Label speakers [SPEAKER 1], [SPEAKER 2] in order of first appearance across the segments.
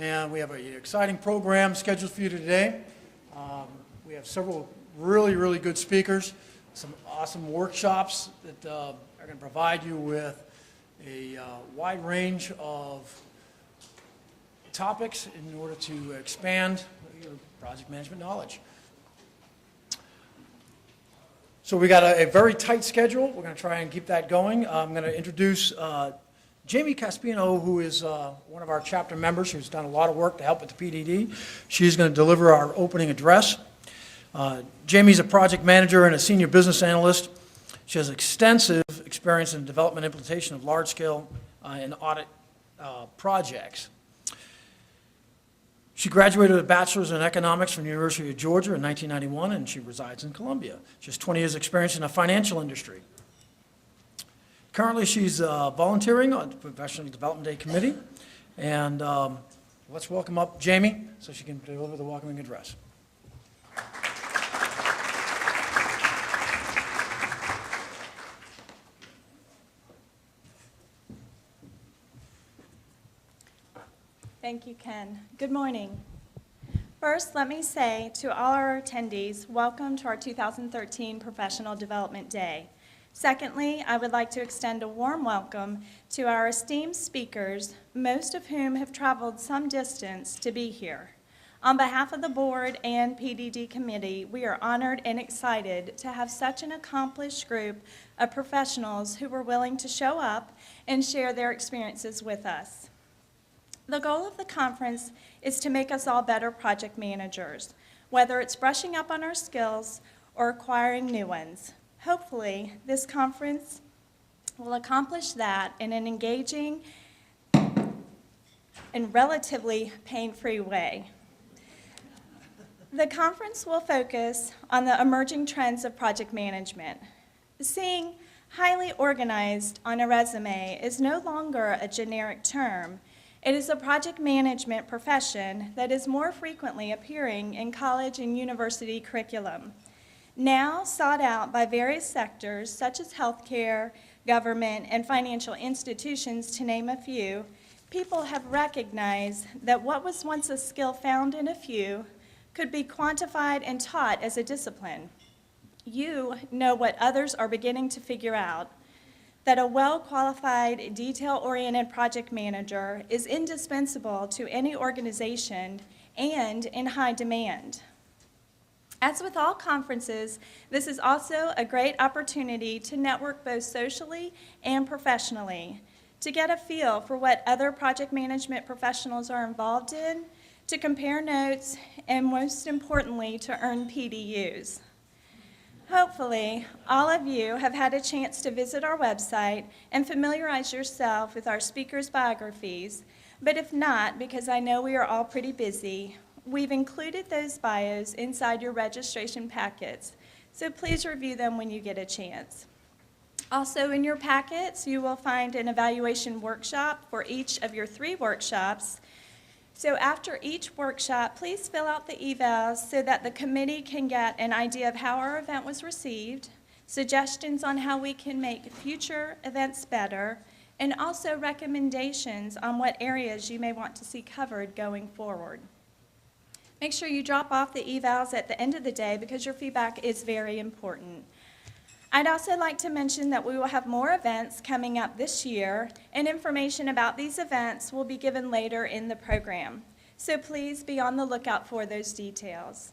[SPEAKER 1] and we have an exciting program scheduled for you today. We have several really good speakers, some awesome workshops that are going to provide you with a wide range of topics in order to expand your project management knowledge. So we got a very tight schedule. We're going to try and keep that going. I'm going to introduce Jamie Caspino, who is one of our chapter members who's done a lot of work to help with the PDD. She's going to deliver our opening address. Jamie's a project manager and a senior business analyst. She has extensive experience in development and implementation of large-scale and audit projects. She graduated with a bachelor's in economics from the University of Georgia in 1991, and she resides in Columbia. She has 20 years' experience in the financial industry. Currently, she's volunteering on the Professional Development Day Committee. And let's welcome up Jamie so she can deliver the welcoming address.
[SPEAKER 2] Thank you, Ken. Good morning. First, let me say to all our attendees, welcome to our 2013 Professional Development Day. Secondly, I would like to extend a warm welcome to our esteemed speakers, most of whom have traveled some distance to be here. On behalf of the board and PDD committee, we are honored and excited to have such an accomplished group of professionals who were willing to show up and share their experiences with us. The goal of the conference is to make us all better project managers, whether it's brushing up on our skills or acquiring new ones. Hopefully, this conference will accomplish that in an engaging and relatively pain-free way. The conference will focus on the emerging trends of project management. Seeing highly organized on a resume is no longer a generic term. It is a project management profession that is more frequently appearing in college and university curriculum. Now sought out by various sectors such as healthcare, government, and financial institutions, to name a few, people have recognized that what was once a skill found in a few could be quantified and taught as a discipline. You know what others are beginning to figure out, that a well-qualified, detail-oriented project manager is indispensable to any organization and in high demand. As with all conferences, this is also a great opportunity to network both socially and professionally, to get a feel for what other project management professionals are involved in, to compare notes, and most importantly, to earn PDUs. Hopefully, all of you have had a chance to visit our website and familiarize yourself with our speakers' biographies, but if not, because I know we are all pretty busy, we've included those bios inside your registration packets, so please review them when you get a chance. Also in your packets, you will find an evaluation workshop for each of your 3 workshops. So after each workshop, please fill out the evals so that the committee can get an idea of how our event was received, suggestions on how we can make future events better, and also recommendations on what areas you may want to see covered going forward. Make sure you drop off the evals at the end of the day because your feedback is very important. I'd also like to mention that we will have more events coming up this year, and information about these events will be given later in the program. So please be on the lookout for those details.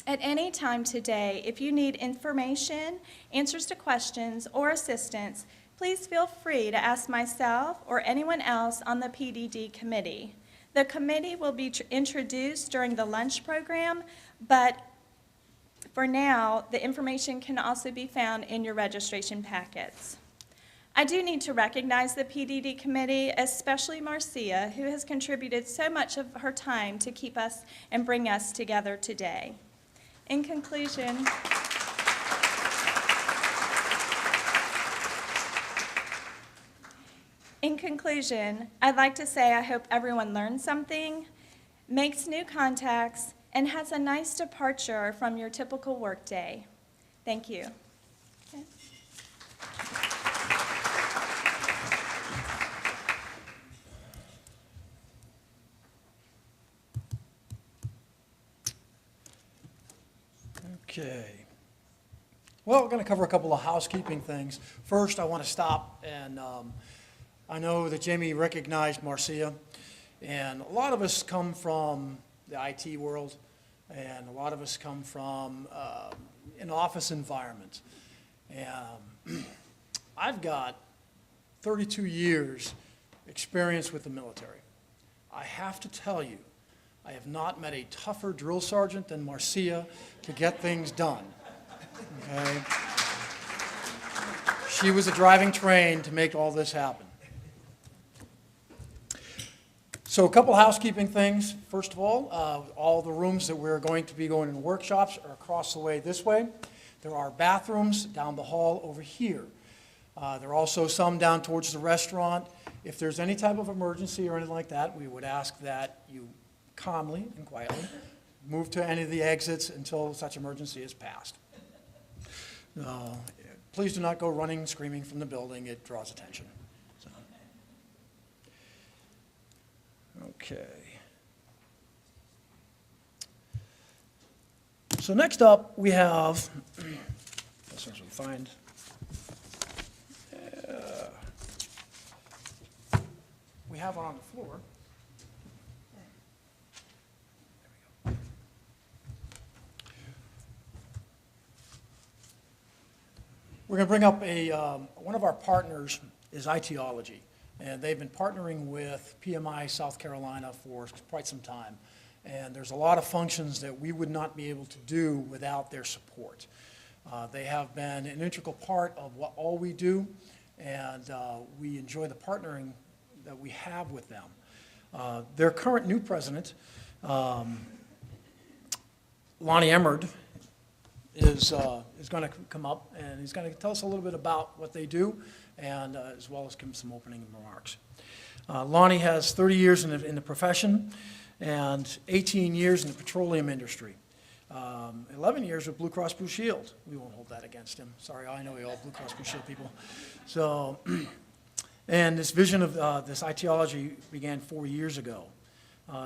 [SPEAKER 2] At any time today, if you need information, answers to questions, or assistance, please feel free to ask myself or anyone else on the PDD committee. The committee will be introduced during the lunch program, but for now, the information can also be found in your registration packets. I do need to recognize the PDD committee, especially Marcia, who has contributed so much of her time to keep us and bring us together today. In conclusion, I'd like to say I hope everyone learned something, makes new contacts, and has a nice departure from your typical workday. Thank you. Okay.
[SPEAKER 1] Okay. Well, we're going to cover a couple of housekeeping things. First, I want to stop, and I know that Jamie recognized Marcia, and a lot of us come from the IT world, and a lot of us come from an office environment. And I've got 32 years experience with the military. I have to tell you, I have not met a tougher drill sergeant than Marcia to get things done. Okay? She was a driving train to make all this happen. So a couple housekeeping things. First of all the rooms that we're going to be going in workshops are across the way this way. There are bathrooms down the hall over here. There are also some down towards the restaurant. If there's any type of emergency or anything like that, we would ask that you calmly and quietly move to any of the exits until such emergency is passed. Please do not go running, screaming from the building. It draws attention. So. Okay. So next up, we have, as soon as we find, we have on the floor. We're going to bring up one of our partners is Ideology, and they've been partnering with PMI South Carolina for quite some time. And there's a lot of functions that we would not be able to do without their support. They have been an integral part of all we do, and we enjoy the partnering that we have with them. Their current new president, Lonnie Emmerd, is going to come up, and he's going to tell us a little bit about what they do, and as well as give some opening remarks. Lonnie has 30 years in the profession and 18 years in the petroleum industry. 11 years with Blue Cross Blue Shield. We won't hold that against him. Sorry, I know we all Blue Cross Blue Shield people. So, and this vision of this ideology began 4 years ago.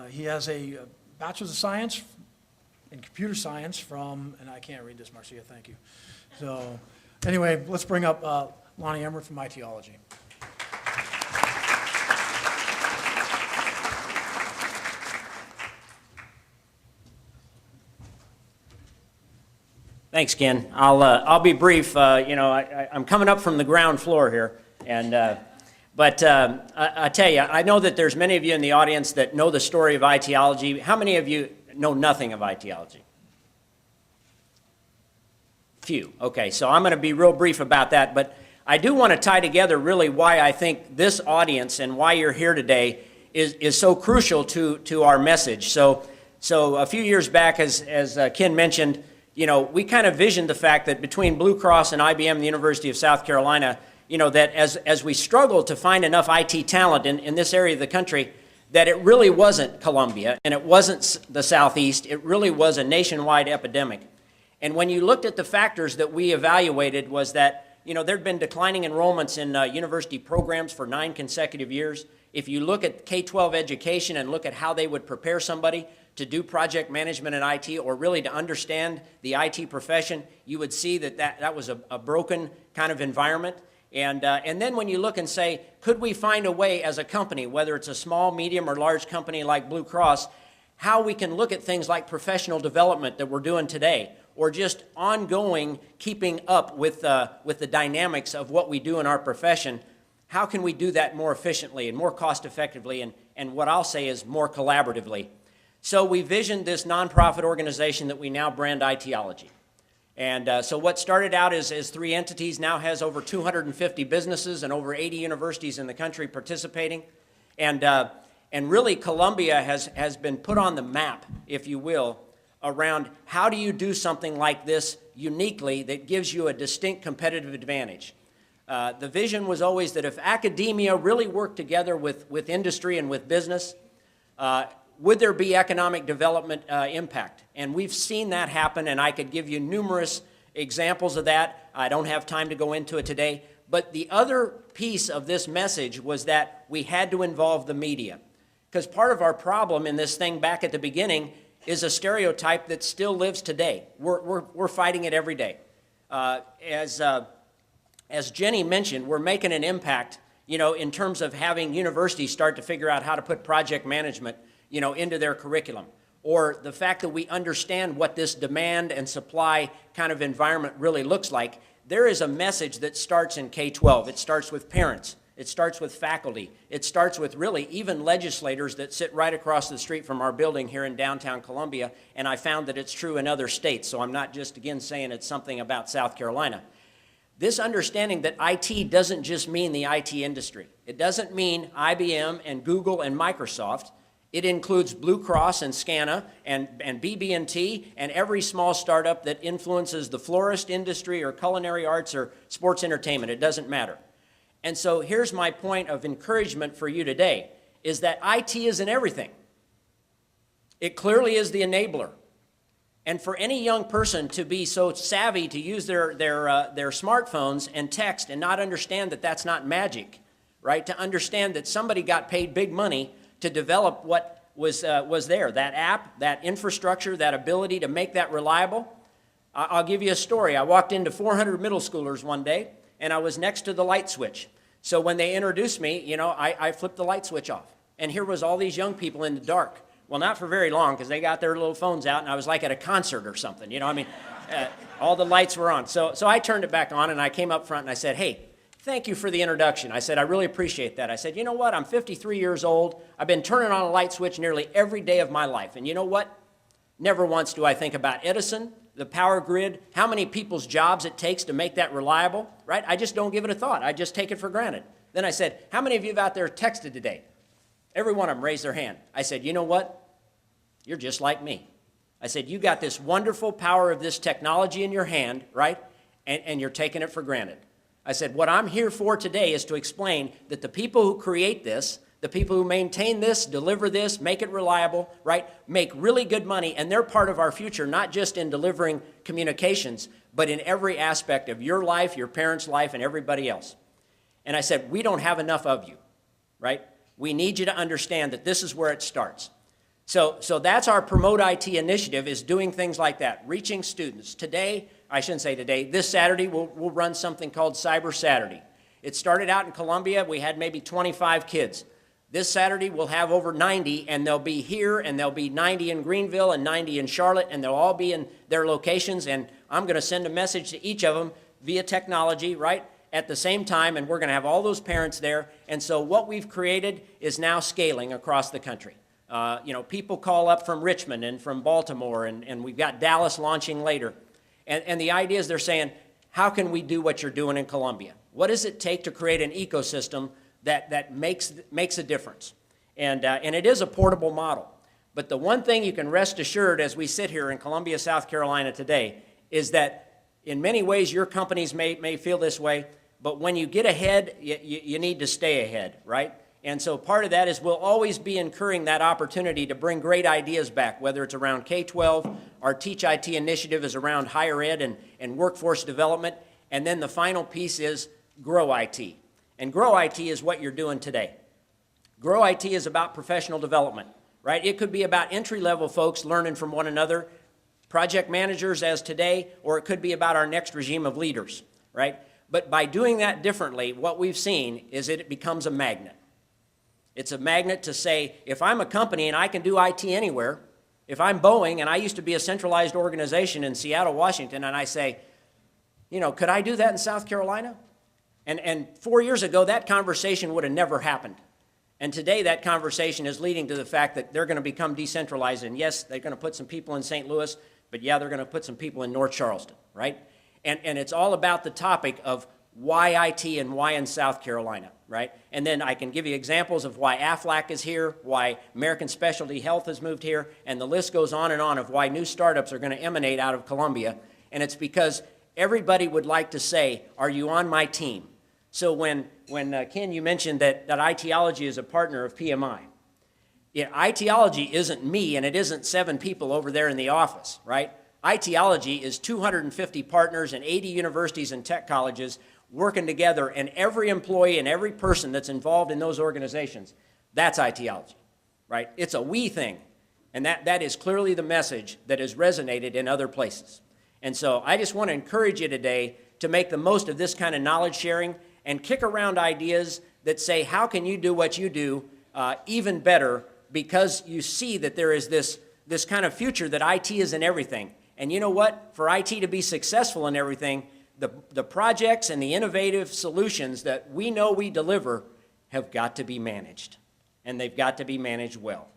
[SPEAKER 1] He has a Bachelor's of Science in Computer Science from, and I can't read this, Marcia, thank you. So, anyway, let's bring up Lonnie Emmerd from Ideology.
[SPEAKER 3] Thanks, Ken. I'll be brief. I'm coming up from the ground floor here, and but I tell you, I know that there's many of you in the audience that know the story of Ideology. How many of you know nothing of Ideology? Few. Okay, so I'm going to be real brief about that, but I do want to tie together really why I think this audience and why you're here today is so crucial to our message. So a few years back, as Ken mentioned, we kind of visioned the fact that between Blue Cross and IBM and the University of South Carolina, that as we struggled to find enough IT talent in this area of the country, that it really wasn't Columbia and it wasn't the Southeast, it really was a nationwide epidemic. And when you looked at the factors that we evaluated was that, there'd been declining enrollments in university programs for 9 consecutive years. If you look at K-12 education and look at how they would prepare somebody to do project management in IT or really to understand the IT profession, you would see that was a broken kind of environment. And then when you look and say, could we find a way as a company, whether it's a small, medium, or large company like Blue Cross, how we can look at things like professional development that we're doing today, or just ongoing keeping up with the dynamics of what we do in our profession, how can we do that more efficiently and more cost effectively and what I'll say is more collaboratively? So we visioned this nonprofit organization that we now brand Ideology. And so what started out as 3 entities now has over 250 businesses and over 80 universities in the country participating. And really Columbia has been put on the map, if you will, around how do you do something like this uniquely that gives you a distinct competitive advantage. The vision was always that if academia really worked together with industry and with business, would there be economic development impact? And we've seen that happen, and I could give you numerous examples of that. I don't have time to go into it today. But the other piece of this message was that we had to involve the media. Because part of our problem in this thing back at the beginning is a stereotype that still lives today. We're fighting it every day. As Jenny mentioned, we're making an impact, in terms of having universities start to figure out how to put project management, into their curriculum. Or the fact that we understand what this demand and supply kind of environment really looks like. There is a message that starts in K-12. It starts with parents. It starts with faculty. It starts with really even legislators that sit right across the street from our building here in downtown Columbia, and I found that it's true in other states, so I'm not just, again, saying it's something about South Carolina. This understanding that IT doesn't just mean the IT industry. It doesn't mean IBM and Google and Microsoft. It includes Blue Cross and SCANA and BB&T and every small startup that influences the florist industry or culinary arts or sports entertainment. It doesn't matter. And so here's my point of encouragement for you today, is that IT isn't everything. It clearly is the enabler. And for any young person to be so savvy to use their smartphones and text and not understand that that's not magic, right? To understand that somebody got paid big money to develop what was there, that app, that infrastructure, that ability to make that reliable. I'll give you a story. I walked into 400 middle schoolers one day, and I was next to the light switch. So when they introduced me, I flipped the light switch off. And here was all these young people in the dark. Well, not for very long, because they got their little phones out, and I was like at a concert or something, all the lights were on. So I turned it back on, and I came up front, and I said, hey, thank you for the introduction. I said, I really appreciate that. I said, you know what? I'm 53 years old. I've been turning on a light switch nearly every day of my life. And you know what? Never once do I think about Edison, the power grid, how many people's jobs it takes to make that reliable, right? I just don't give it a thought. I just take it for granted. Then I said, how many of you out there texted today? Every one of them raised their hand. I said, you know what? You're just like me. I said, you got this wonderful power of this technology in your hand, right? And you're taking it for granted. I said, what I'm here for today is to explain that the people who create this, the people who maintain this, deliver this, make it reliable, right, make really good money, and they're part of our future, not just in delivering communications, but in every aspect of your life, your parents' life, and everybody else. And I said, we don't have enough of you, right? We need you to understand that this is where it starts. So that's our Promote IT initiative, is doing things like that, reaching students. Today, I shouldn't say today, this Saturday we'll run something called Cyber Saturday. It started out in Columbia. We had maybe 25 kids. This Saturday we'll have over 90, and they'll be here, and there'll be 90 in Greenville and 90 in Charlotte, and they'll all be in their locations, and I'm going to send a message to each of them via technology, right, at the same time, and we're going to have all those parents there. And so what we've created is now scaling across the country. People call up from Richmond and from Baltimore, and we've got Dallas launching later. And the idea is they're saying, how can we do what you're doing in Columbia? What does it take to create an ecosystem that makes a difference? And it is a portable model. But the one thing you can rest assured as we sit here in Columbia, South Carolina today, is that in many ways your companies may feel this way, but when you get ahead, you need to stay ahead, right? And so part of that is we'll always be incurring that opportunity to bring great ideas back, whether it's around K-12, our Teach IT initiative is around higher ed and workforce development, and then the final piece is Grow IT. And Grow IT is what you're doing today. Grow IT is about professional development, right? It could be about entry-level folks learning from one another, project managers as today, or it could be about our next regime of leaders, right? But by doing that differently, what we've seen is that it becomes a magnet. It's a magnet to say, if I'm a company and I can do IT anywhere, if I'm Boeing and I used to be a centralized organization in Seattle, Washington, and I say, could I do that in South Carolina? And 4 years ago, that conversation would have never happened. And today, that conversation is leading to the fact that they're going to become decentralized. And yes, they're going to put some people in St. Louis, but yeah, they're going to put some people in North Charleston, right? And it's all about the topic of why IT and why in South Carolina, right? And then I can give you examples of why AFLAC is here, why American Specialty Health has moved here, and the list goes on and on of why new startups are going to emanate out of Columbia. And it's because everybody would like to say, are you on my team? So when Ken, you mentioned that ITology is a partner of PMI. ITology isn't me, and it isn't 7 people over there in the office, right? ITology is 250 partners and 80 universities and tech colleges working together, and every employee and every person that's involved in those organizations, that's ITology, right? It's a we thing. And that is clearly the message that has resonated in other places. And so I just want to encourage you today to make the most of this kind of knowledge sharing and kick around ideas that say, how can you do what you do even better, because you see that there is this kind of future that IT is in everything. And you know what? For IT to be successful in everything, the projects and the innovative solutions that we know we deliver have got to be managed. And they've got to be managed well.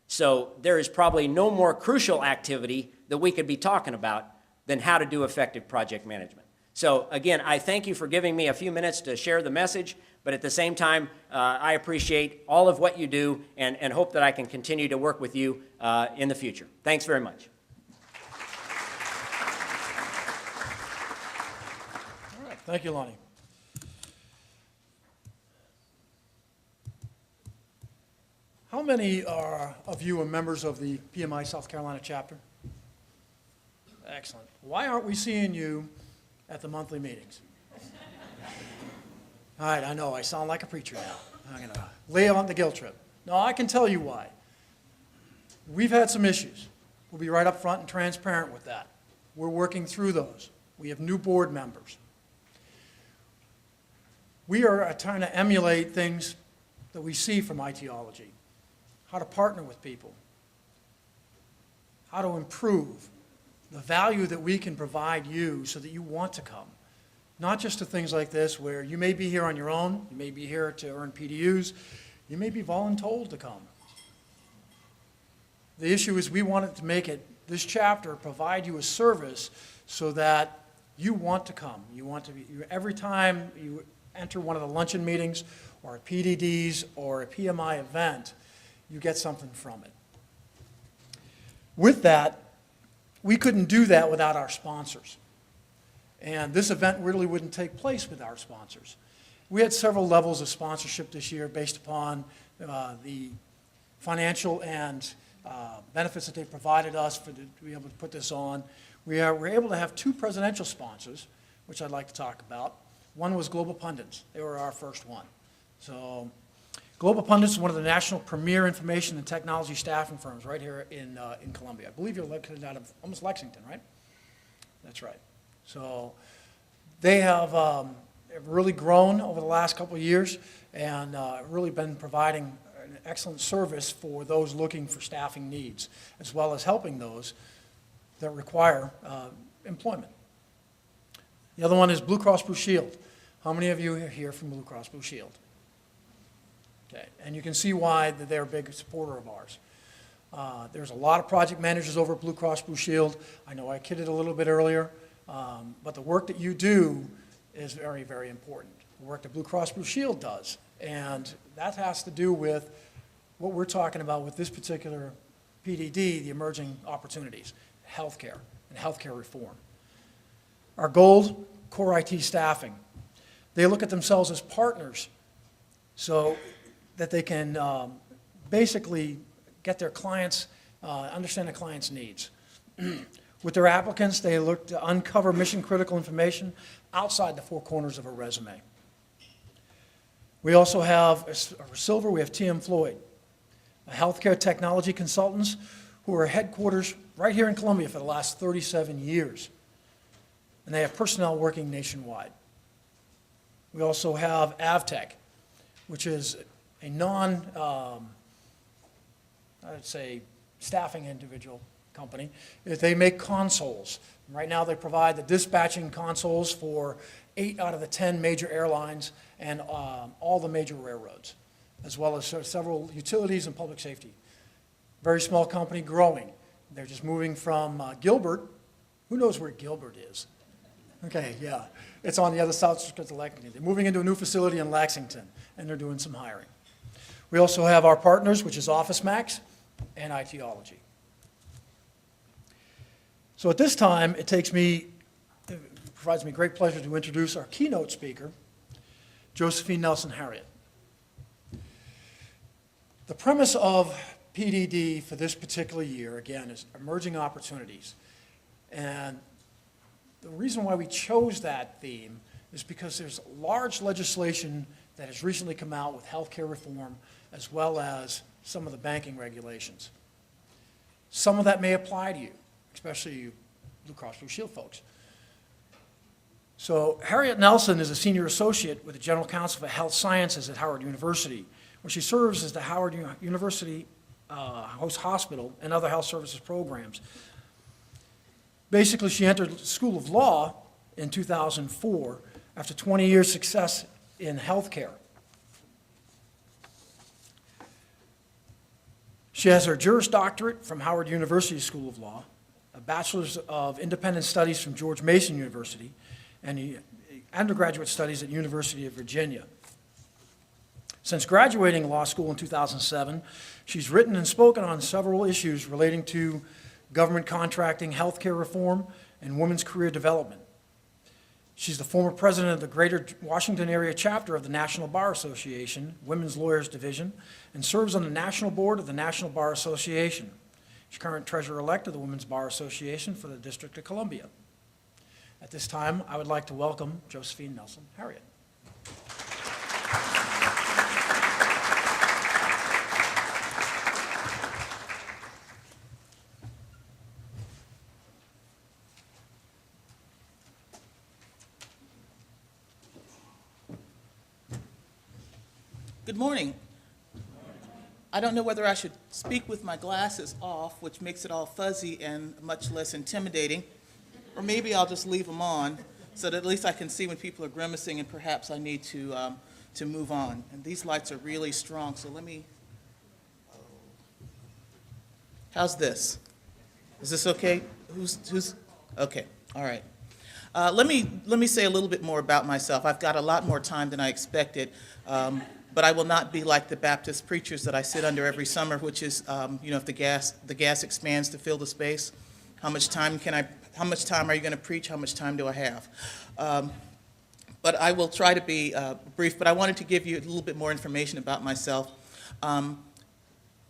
[SPEAKER 3] So there is probably no more crucial activity that we could be talking about than how to do effective project management. So again, I thank you for giving me a few minutes to share the message, but at the same time, I appreciate all of what you do and hope that I can continue to work with you in the future. Thanks very much.
[SPEAKER 1] All right, thank you, Lonnie. How many of you are members of the PMI South Carolina chapter? Excellent. Why aren't we seeing you at the monthly meetings? All right, I know, I sound like a preacher now. I'm going to lay on the guilt trip. No, I can tell you why. We've had some issues. We'll be right up front and transparent with that. We're working through those. We have new board members. We are trying to emulate things that we see from ITology. How to partner with people, how to improve the value that we can provide you so that you want to come. Not just to things like this where you may be here on your own, you may be here to earn PDUs, you may be voluntold to come. The issue is we wanted to make it, this chapter, provide you a service so that you want to come. You want to be, every time you enter one of the luncheon meetings or a PDDs or a PMI event, you get something from it. With that, we couldn't do that without our sponsors. And this event really wouldn't take place with our sponsors. We had several levels of sponsorship this year based upon the financial and benefits that they provided us to be able to put this on. We were able to have two presidential sponsors, which I'd like to talk about. One was Global Pundits. They were our first one. So Global Pundits is one of the national premier information and technology staffing firms right here in Columbia. I believe you're located out of almost Lexington, right? That's right. So they have really grown over the last couple of years and really been providing an excellent service for those looking for staffing needs, as well as helping those that require employment. The other one is Blue Cross Blue Shield. How many of you are here from Blue Cross Blue Shield? Okay, and you can see why they're a big supporter of ours. There's a lot of project managers over at Blue Cross Blue Shield. I know I kidded a little bit earlier, but the work that you do is very, very important. The work that Blue Cross Blue Shield does, and that has to do with what we're talking about with this particular PDD, the emerging opportunities, healthcare and healthcare reform. Our goal, core IT staffing. They look at themselves as partners so that they can basically get their clients, understand the client's needs. With their applicants, they look to uncover mission-critical information outside the four corners of a resume. We also have, for silver, we have TM Floyd, a healthcare technology consultants who are headquarters right here in Columbia for the last 37 years. And they have personnel working nationwide. We also have Avtech, which is a I'd say, staffing individual company. They make consoles. Right now they provide the dispatching consoles for 8 out of the 10 major airlines and all the major railroads, as well as several utilities and public safety. Very small company, growing. They're just moving from Gilbert. Who knows where Gilbert is? Okay, yeah. It's on the other south skirts of Lexington. They're moving into a new facility in Lexington, and they're doing some hiring. We also have our partners, which is OfficeMax and ITology. So at this time, it provides me great pleasure to introduce our keynote speaker, Josephine Nelson Harriet. The premise of PDD for this particular year, again, is emerging opportunities. And the reason why we chose that theme is because there's large legislation that has recently come out with healthcare reform, as well as some of the banking regulations. Some of that may apply to you, especially you Blue Cross Blue Shield folks. So Harriet Nelson is a senior associate with the General Counsel for Health Sciences at Howard University, where she serves as the Howard University Host Hospital and other health services programs. Basically, she entered the School of Law in 2004 after 20 years' success in healthcare. She has her Juris Doctorate from Howard University School of Law, a Bachelor's of Independent Studies from George Mason University, and undergraduate studies at University of Virginia. Since graduating law school in 2007, she's written and spoken on several issues relating to government contracting, healthcare reform, and women's career development. She's the former president of the Greater Washington Area Chapter of the National Bar Association, Women's Lawyers Division, and serves on the National Board of the National Bar Association. She's current treasurer-elect of the Women's Bar Association for the District of Columbia. At this time, I would like to welcome Josephine Nelson Harriet.
[SPEAKER 4] Good morning. I don't know whether I should speak with my glasses off, which makes it all fuzzy and much less intimidating, or maybe I'll just leave them on so that at least I can see when people are grimacing and perhaps I need to move on. And these lights are really strong, so let me, how's this? Is this okay? Who's, okay, all right. Let me say a little bit more about myself. I've got a lot more time than I expected. But I will not be like the Baptist preachers that I sit under every summer, which is, if the gas expands to fill the space, how much time are you going to preach? How much time do I have? But I will try to be brief, but I wanted to give you a little bit more information about myself. In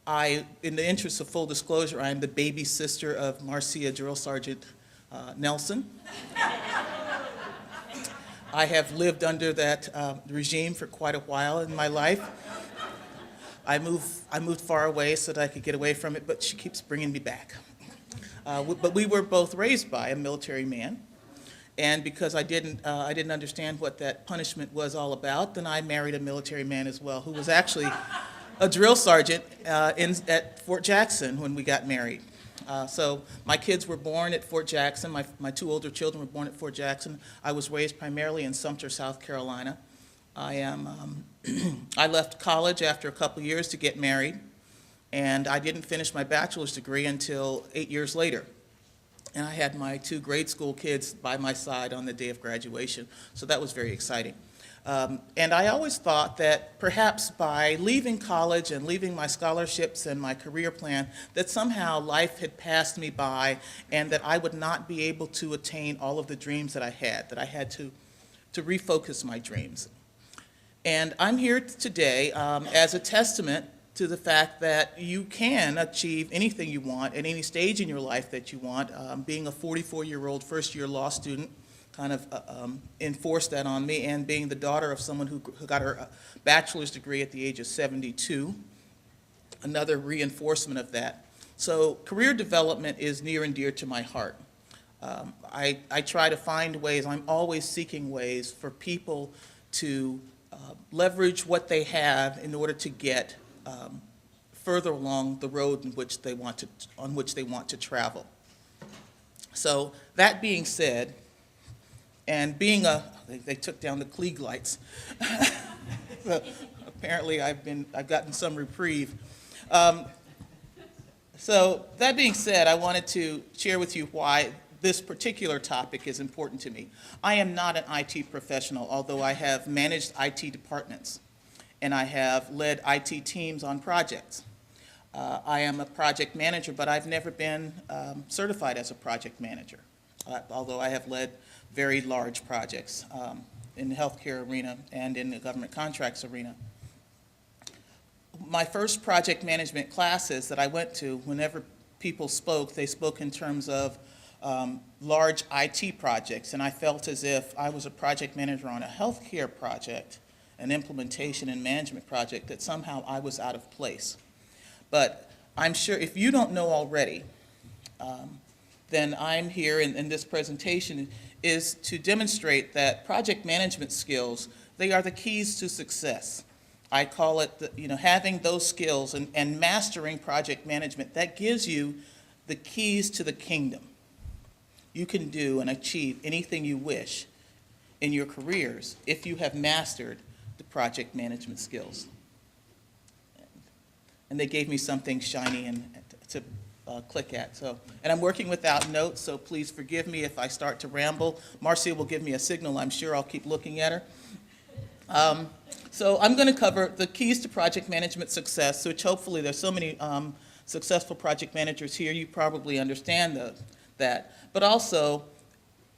[SPEAKER 4] the interest of full disclosure, I am the baby sister of Marcia Drill Sergeant Nelson. I have lived under that regime for quite a while in my life. I moved far away so that I could get away from it, but she keeps bringing me back. But we were both raised by a military man, and because I didn't understand what that punishment was all about, then I married a military man as well, who was actually a drill sergeant at Fort Jackson when we got married. So my kids were born at Fort Jackson. My two older children were born at Fort Jackson. I was raised primarily in Sumter, South Carolina. I left college after a couple years to get married, and I didn't finish my bachelor's degree until 8 years later. And I had my two grade school kids by my side on the day of graduation, so that was very exciting. And I always thought that perhaps by leaving college and leaving my scholarships and my career plan, that somehow life had passed me by and that I would not be able to attain all of the dreams that I had to refocus my dreams. And I'm here today as a testament to the fact that you can achieve anything you want at any stage in your life that you want. Being a 44-year-old first-year law student kind of enforced that on me, and being the daughter of someone who got her bachelor's degree at the age of 72, another reinforcement of that. So career development is near and dear to my heart. I try to find ways, I'm always seeking ways for people to leverage what they have in order to get further along the road on which they want to travel. So that being said, and being they took down the Klieg lights. So apparently I've gotten some reprieve. So that being said, I wanted to share with you why this particular topic is important to me. I am not an IT professional, although I have managed IT departments, and I have led IT teams on projects. I am a project manager, but I've never been certified as a project manager, although I have led very large projects in the healthcare arena and in the government contracts arena. My first project management classes that I went to, whenever people spoke, they spoke in terms of large IT projects, and I felt as if I was a project manager on a healthcare project, an implementation and management project, that somehow I was out of place. But I'm sure if you don't know already, then I'm here in this presentation is to demonstrate that project management skills, they are the keys to success. I call it, having those skills and mastering project management, that gives you the keys to the kingdom. You can do and achieve anything you wish in your careers if you have mastered the project management skills. And they gave me something shiny and to click at. And I'm working without notes, so please forgive me if I start to ramble. Marcia will give me a signal. I'm sure I'll keep looking at her. So I'm going to cover the keys to project management success, which hopefully there's so many successful project managers here, you probably understand that. But also,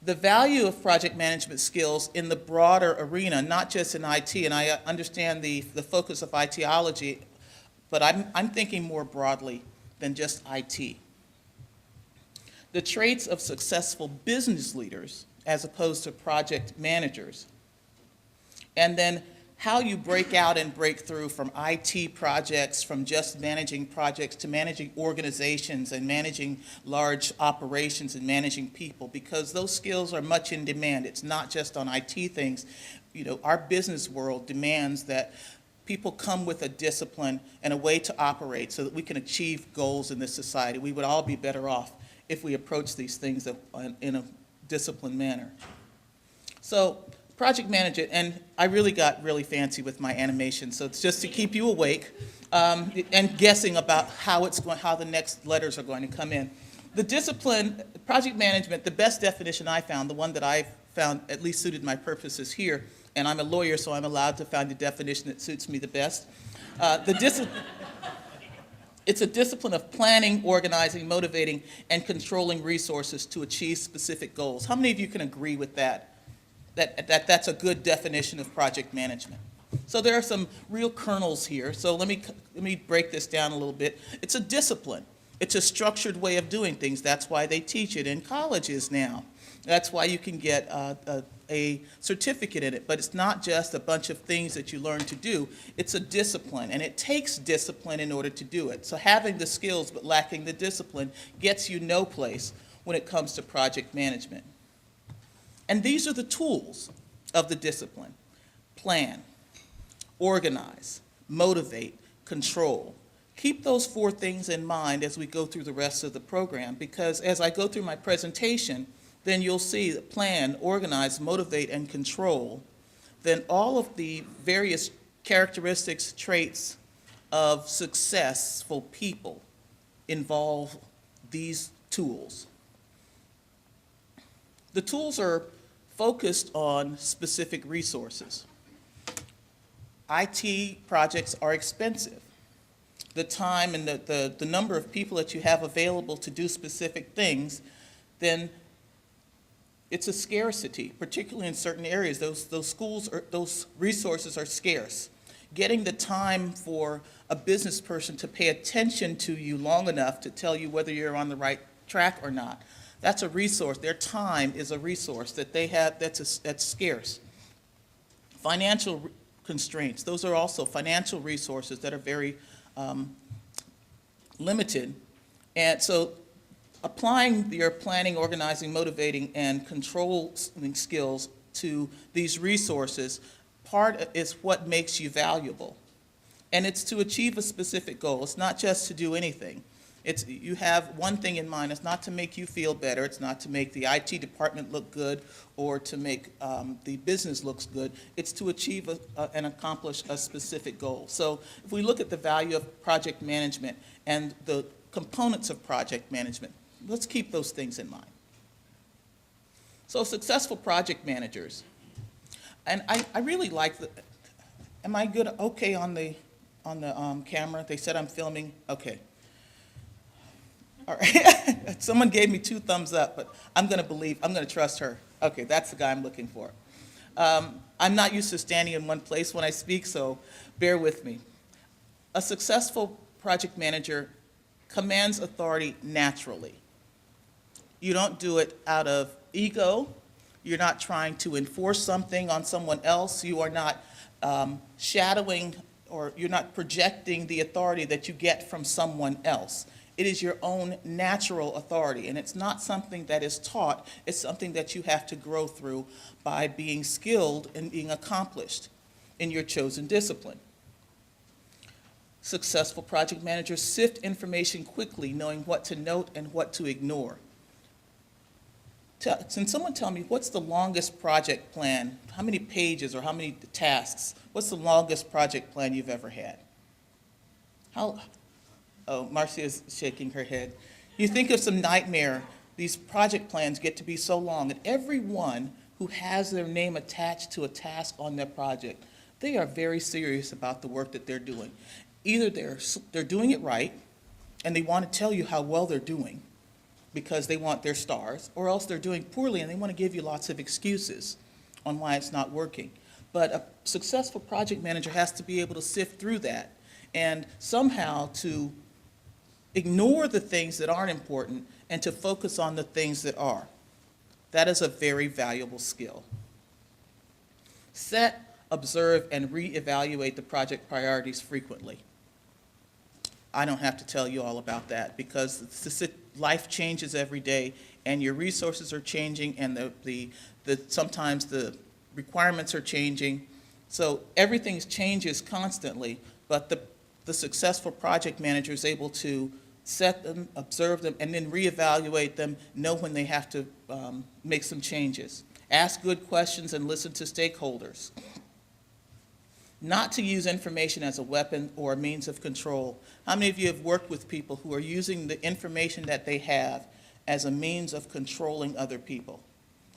[SPEAKER 4] the value of project management skills in the broader arena, not just in IT, and I understand the focus of ITology, but I'm thinking more broadly than just IT. The traits of successful business leaders as opposed to project managers. And then how you break out and break through from IT projects, from just managing projects to managing organizations and managing large operations and managing people, because those skills are much in demand. It's not just on IT things. Our business world demands that people come with a discipline and a way to operate so that we can achieve goals in this society. We would all be better off if we approach these things in a disciplined manner. So, project manager, and I really got really fancy with my animation, so it's just to keep you awake and guessing about how the next letters are going to come in. The discipline, project management, the best definition I found, the one that I found at least suited my purposes here, and I'm a lawyer, so I'm allowed to find the definition that suits me the best. It's a discipline of planning, organizing, motivating, and controlling resources to achieve specific goals. How many of you can agree with that? That's a good definition of project management. So there are some real kernels here. So let me break this down a little bit. It's a discipline. It's a structured way of doing things. That's why they teach it in colleges now. That's why you can get a certificate in it. But it's not just a bunch of things that you learn to do. It's a discipline, and it takes discipline in order to do it. So having the skills but lacking the discipline gets you no place when it comes to project management. And these are the tools of the discipline: plan, organize, motivate, control. Keep those 4 things in mind as we go through the rest of the program, because as I go through my presentation, then you'll see that plan, organize, motivate, and control, then all of the various characteristics, traits of successful people involve these tools. The tools are focused on specific resources. IT projects are expensive. The time and the number of people that you have available to do specific things, then it's a scarcity, particularly in certain areas. Those resources are scarce. Getting the time for a business person to pay attention to you long enough to tell you whether you're on the right track or not, that's a resource. Their time is a resource that they have that's scarce. Financial constraints, those are also financial resources that are very limited. And so applying your planning, organizing, motivating, and controlling skills to these resources, part is what makes you valuable. And it's to achieve a specific goal. It's not just to do anything. You have one thing in mind. It's not to make you feel better. It's not to make the IT department look good or to make the business looks good. It's to achieve and accomplish a specific goal. So if we look at the value of project management and the components of project management, let's keep those things in mind. So successful project managers, and I really like am I good? Okay on the camera? They said I'm filming. Okay. All right. Someone gave me 2 thumbs up, but I'm going to trust her. Okay, that's the guy I'm looking for. I'm not used to standing in one place when I speak, so bear with me. A successful project manager commands authority naturally. You don't do it out of ego. You're not trying to enforce something on someone else. You are not shadowing or you're not projecting the authority that you get from someone else. It is your own natural authority, and it's not something that is taught. It's something that you have to grow through by being skilled and being accomplished in your chosen discipline. Successful project managers sift information quickly, knowing what to note and what to ignore. Can someone tell me, what's the longest project plan? How many pages or how many tasks? What's the longest project plan you've ever had? Oh, Marcia is shaking her head. You think of some nightmare. These project plans get to be so long, and everyone who has their name attached to a task on their project, they are very serious about the work that they're doing. Either they're doing it right, and they want to tell you how well they're doing because they want their stars, or else they're doing poorly and they want to give you lots of excuses on why it's not working. But a successful project manager has to be able to sift through that and somehow to ignore the things that aren't important and to focus on the things that are. That is a very valuable skill. Set, observe, and reevaluate the project priorities frequently. I don't have to tell you all about that because life changes every day and your resources are changing and sometimes the requirements are changing. So everything changes constantly, but the successful project manager is able to set them, observe them, and then reevaluate them, know when they have to make some changes. Ask good questions and listen to stakeholders. Not to use information as a weapon or a means of control. How many of you have worked with people who are using the information that they have as a means of controlling other people?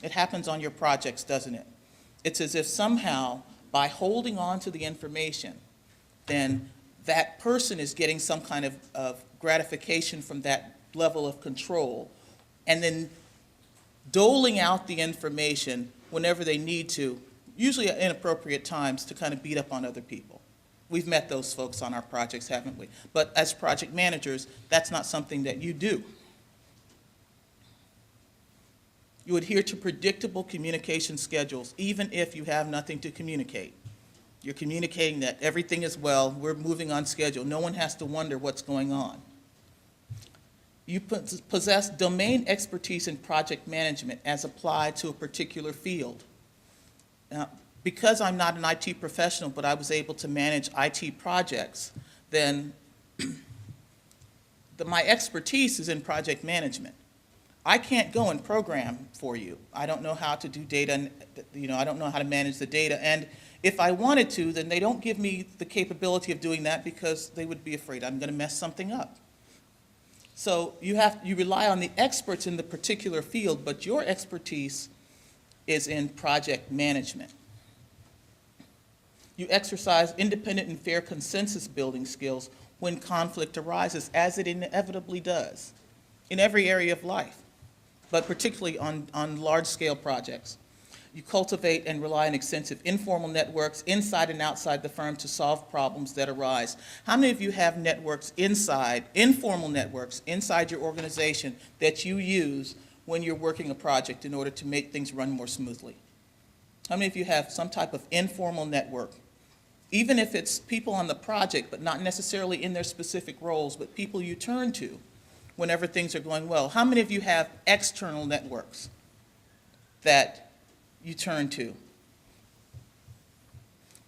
[SPEAKER 4] It happens on your projects, doesn't it? It's as if somehow, by holding on to the information, then that person is getting some kind of gratification from that level of control, and then doling out the information whenever they need to, usually at inappropriate times, to kind of beat up on other people. We've met those folks on our projects, haven't we? But as project managers, that's not something that you do. You adhere to predictable communication schedules, even if you have nothing to communicate. You're communicating that everything is well, we're moving on schedule. No one has to wonder what's going on. You possess domain expertise in project management as applied to a particular field. Now, because I'm not an IT professional, but I was able to manage IT projects, then my expertise is in project management. I can't go and program for you. I don't know how to do data, I don't know how to manage the data. And if I wanted to, then they don't give me the capability of doing that because they would be afraid I'm going to mess something up. So you rely on the experts in the particular field, but your expertise is in project management. You exercise independent and fair consensus building skills when conflict arises, as it inevitably does in every area of life, but particularly on large-scale projects. You cultivate and rely on extensive informal networks inside and outside the firm to solve problems that arise. How many of you have networks informal networks inside your organization that you use when you're working a project in order to make things run more smoothly? How many of you have some type of informal network? Even if it's people on the project, but not necessarily in their specific roles, but people you turn to whenever things are going well. How many of you have external networks that you turn to?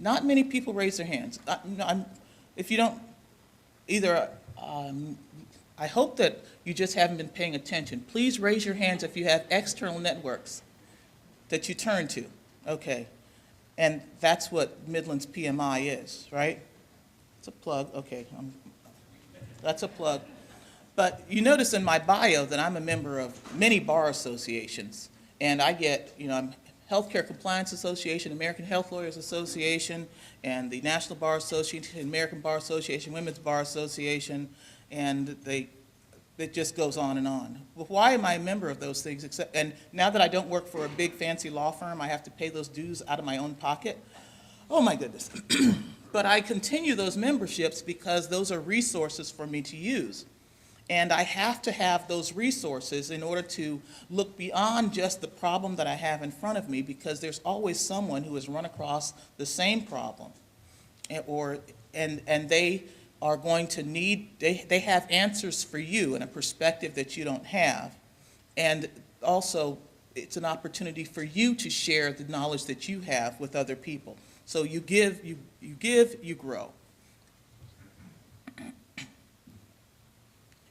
[SPEAKER 4] Not many people raise their hands. If you don't, either, I hope that you just haven't been paying attention. Please raise your hands if you have external networks that you turn to. Okay. And that's what Midlands PMI is, right? It's a plug. Okay. That's a plug. But you notice in my bio that I'm a member of many bar associations. And I get, I'm Healthcare Compliance Association, American Health Lawyers Association, and the National Bar Association, American Bar Association, Women's Bar Association, and it just goes on and on. Well, why am I a member of those things? And now that I don't work for a big fancy law firm, I have to pay those dues out of my own pocket. Oh my goodness. But I continue those memberships because those are resources for me to use. And I have to have those resources in order to look beyond just the problem that I have in front of me, because there's always someone who has run across the same problem or and they are going to need, they have answers for you and a perspective that you don't have. And also, it's an opportunity for you to share the knowledge that you have with other people. So you give, you grow.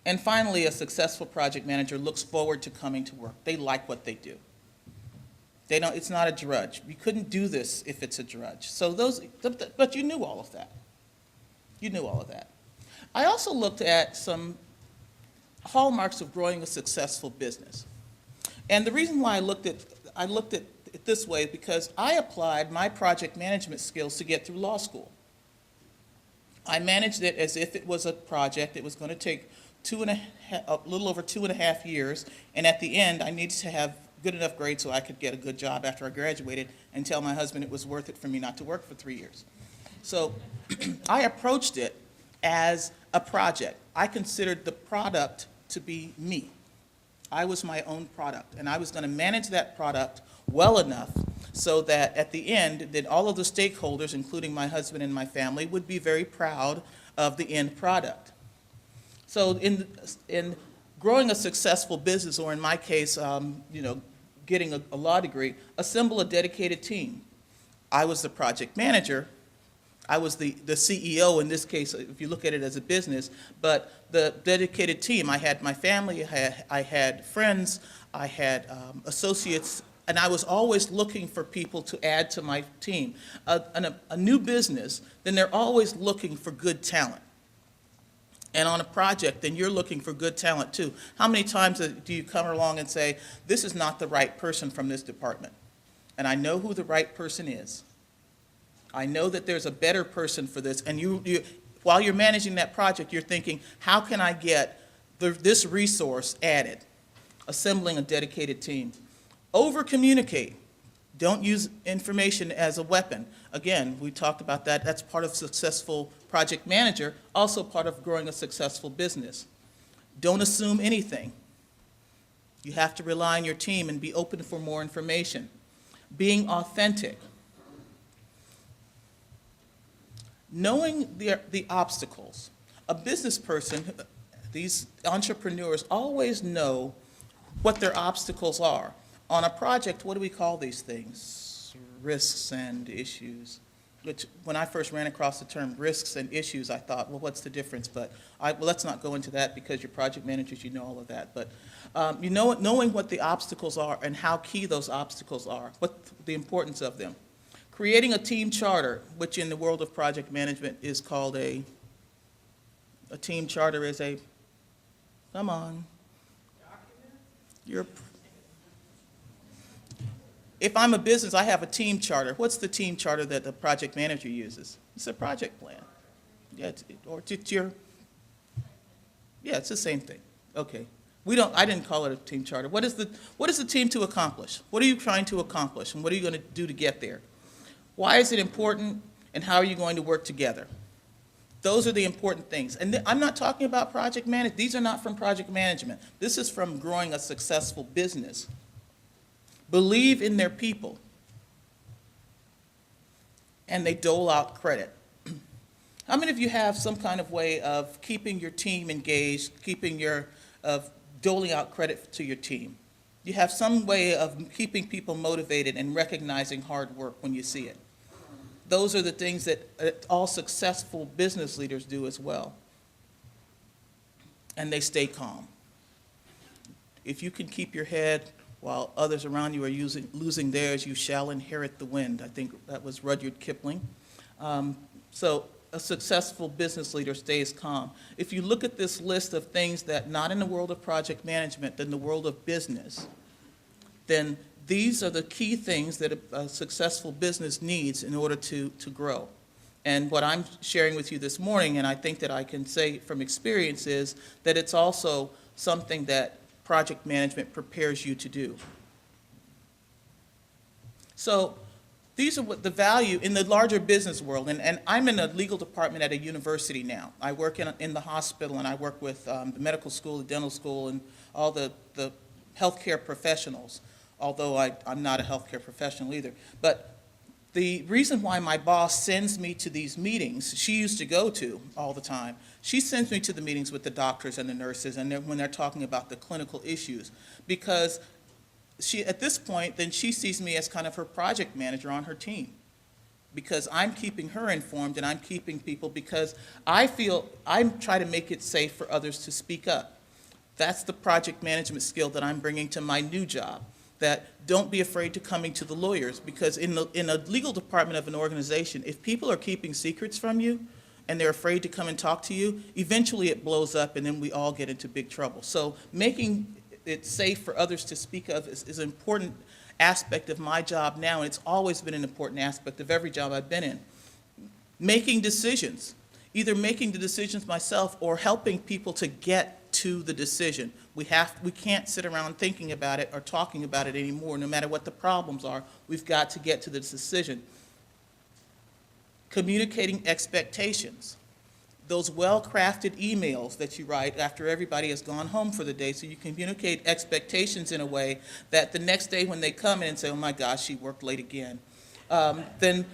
[SPEAKER 4] And finally, a successful project manager looks forward to coming to work. They like what they do. They don't, it's not a drudge. You couldn't do this if it's a drudge. So but you knew all of that. You knew all of that. I also looked at some hallmarks of growing a successful business. And the reason why I looked at it this way is because I applied my project management skills to get through law school. I managed it as if it was a project. It was going to take a little over 2.5 years, and at the end, I needed to have good enough grades so I could get a good job after I graduated and tell my husband it was worth it for me not to work for 3 years. So I approached it as a project. I considered the product to be me. I was my own product, and I was going to manage that product well enough so that at the end, that all of the stakeholders, including my husband and my family, would be very proud of the end product. So in growing a successful business, or in my case, getting a law degree, assemble a dedicated team. I was the project manager. I was the CEO in this case, if you look at it as a business, but the dedicated team, I had my family, I had friends, I had associates, and I was always looking for people to add to my team. A new business, then they're always looking for good talent. And on a project, then you're looking for good talent too. How many times do you come along and say, this is not the right person from this department? And I know who the right person is. I know that there's a better person for this. And while you're managing that project, you're thinking, how can I get this resource added? Assembling a dedicated team. Over-communicate. Don't use information as a weapon. Again, we talked about that. That's part of successful project manager, also part of growing a successful business. Don't assume anything. You have to rely on your team and be open for more information. Being authentic. Knowing the obstacles. A business person, these entrepreneurs always know what their obstacles are. On a project, what do we call these things? Risks and issues. Which, when I first ran across the term risks and issues, I thought, well, what's the difference? But let's not go into that because you're project managers, you know all of that. But knowing what the obstacles are and how key those obstacles are, what the importance of them. Creating a team charter, which in the world of project management is called a team charter is a, come on. If I'm a business, I have a team charter. What's the team charter that the project manager uses? It's a project plan. Yeah, it's the same thing. Okay. I didn't call it a team charter. What is the team to accomplish? What are you trying to accomplish, and what are you going to do to get there? Why is it important, and how are you going to work together? Those are the important things. And I'm not talking about project management. These are not from project management. This is from growing a successful business. Believe in their people, and they dole out credit. How many of you have some kind of way of keeping your team engaged, of doling out credit to your team? You have some way of keeping people motivated and recognizing hard work when you see it. Those are the things that all successful business leaders do as well. And they stay calm. If you can keep your head while others around you are losing theirs, you shall inherit the wind. I think that was Rudyard Kipling. So a successful business leader stays calm. If you look at this list of things that, not in the world of project management, but in the world of business, then these are the key things that a successful business needs in order to grow. And what I'm sharing with you this morning, and I think that I can say from experience, is that it's also something that project management prepares you to do. So these are what the value in the larger business world, and I'm in a legal department at a university now. I work in the hospital, and I work with the medical school, the dental school, and all the healthcare professionals, although I'm not a healthcare professional either. But The reason why my boss sends me to these meetings, she used to go to all the time, she sends me to the meetings with the doctors and the nurses and when they're talking about the clinical issues, because at this point, then she sees me as kind of her project manager on her team, because I'm keeping her informed and I'm keeping people, because I feel I'm trying to make it safe for others to speak up. That's the project management skill that I'm bringing to my new job, that don't be afraid to coming to the lawyers, because in a legal department of an organization, if people are keeping secrets from you and they're afraid to come and talk to you, eventually it blows up and then we all get into big trouble. So making it safe for others to speak of is an important aspect of my job now, and it's always been an important aspect of every job I've been in. Making decisions, either making the decisions myself or helping people to get to the decision. We can't sit around thinking about it or talking about it anymore. No matter what the problems are, we've got to get to the decision. Communicating expectations. Those well-crafted emails that you write after everybody has gone home for the day, so you communicate expectations in a way that the next day when they come in and say, oh my gosh, she worked late again, then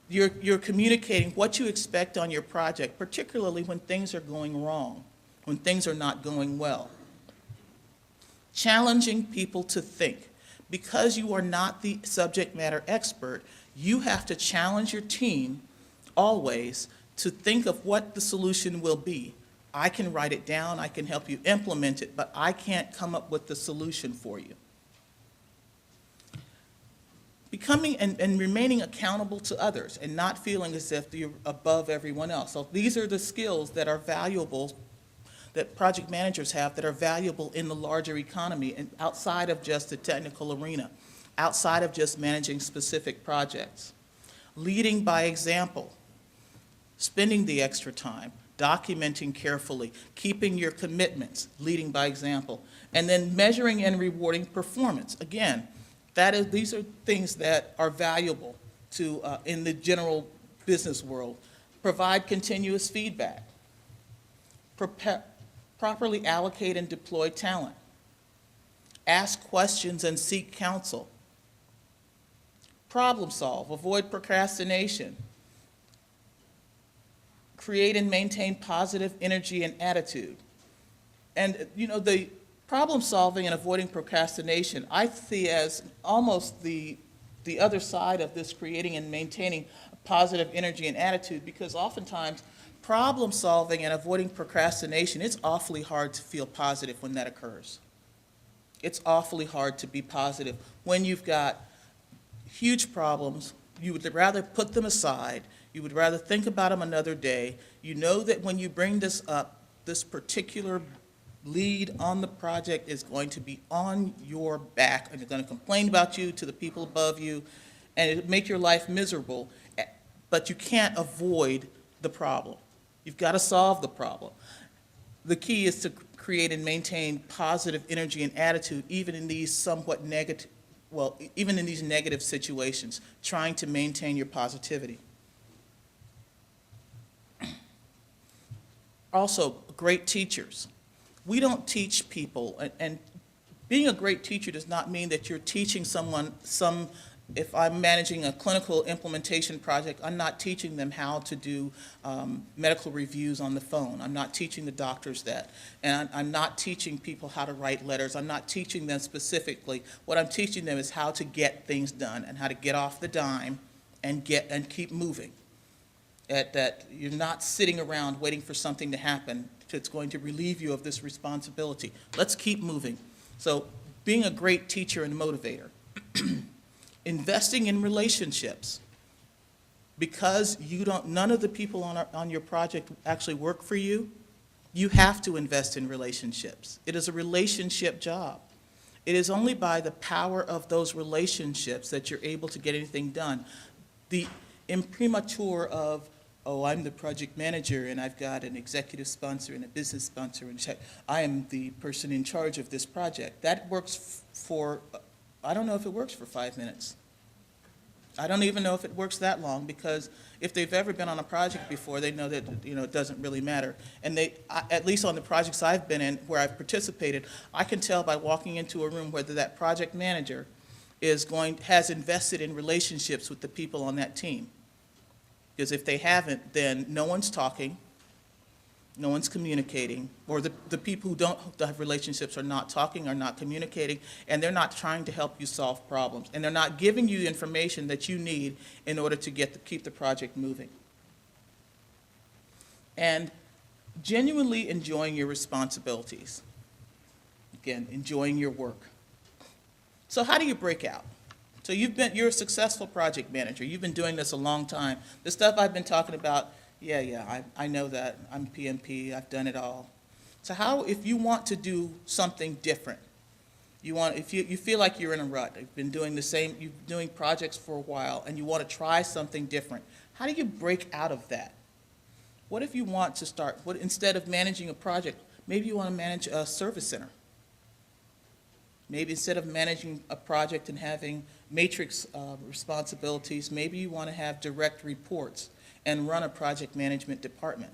[SPEAKER 4] you're communicating what you expect on your project, particularly when things are going wrong, when things are not going well. Challenging people to think. Because you are not the subject matter expert, you have to challenge your team always to think of what the solution will be. I can write it down, I can help you implement it, but I can't come up with the solution for you. Becoming and remaining accountable to others and not feeling as if you're above everyone else. So these are the skills that are valuable, that project managers have, that are valuable in the larger economy and outside of just the technical arena, outside of just managing specific projects. Leading by example, spending the extra time, documenting carefully, keeping your commitments, leading by example, and then measuring and rewarding performance. Again, these are things that are valuable to in the general business world. Provide continuous feedback. Properly allocate and deploy talent. Ask questions and seek counsel. Problem solve, avoid procrastination. Create and maintain positive energy and attitude. And the problem solving and avoiding procrastination, I see as almost the other side of this, creating and maintaining a positive energy and attitude, because oftentimes problem solving and avoiding procrastination, it's awfully hard to feel positive when that occurs. It's awfully hard to be positive when you've got huge problems. You would rather put them aside. You would rather think about them another day. You know that when you bring this up, this particular lead on the project is going to be on your back, and they're going to complain about you to the people above you, and it'll make your life miserable, but you can't avoid the problem. You've got to solve the problem. The key is to create and maintain positive energy and attitude, even in these somewhat negative, even in these negative situations, trying to maintain your positivity. Also, great teachers. We don't teach people, and being a great teacher does not mean that you're teaching someone if I'm managing a clinical implementation project, I'm not teaching them how to do medical reviews on the phone. I'm not teaching the doctors that. And I'm not teaching people how to write letters. I'm not teaching them specifically. What I'm teaching them is how to get things done and how to get off the dime and keep moving. That you're not sitting around waiting for something to happen that's going to relieve you of this responsibility. Let's keep moving. So being a great teacher and motivator. Investing in relationships. Because none of the people on your project actually work for you, you have to invest in relationships. It is a relationship job. It is only by the power of those relationships that you're able to get anything done. The imprimatur of, oh, I'm the project manager and I've got an executive sponsor and a business sponsor and I am the person in charge of this project. That works for, I don't know if it works for 5 minutes. I don't even know if it works that long, because if they've ever been on a project before, they know that it doesn't really matter. And at least on the projects I've been in where I've participated, I can tell by walking into a room whether that project manager has invested in relationships with the people on that team. Because if they haven't, then no one's talking, no one's communicating, or the people who don't have relationships are not talking, are not communicating, and they're not trying to help you solve problems. And they're not giving you information that you need in order to keep the project moving. And genuinely enjoying your responsibilities. Again, enjoying your work. So how do you break out? So you're a successful project manager. You've been doing this a long time. The stuff I've been talking about, I know that. I'm PMP, I've done it all. So if you want to do something different, if you feel like you're in a rut, you've been doing you've been doing projects for a while, and you want to try something different, how do you break out of that? What if you want to instead of managing a project, maybe you want to manage a service center? Maybe instead of managing a project and having matrix responsibilities, maybe you want to have direct reports and run a project management department.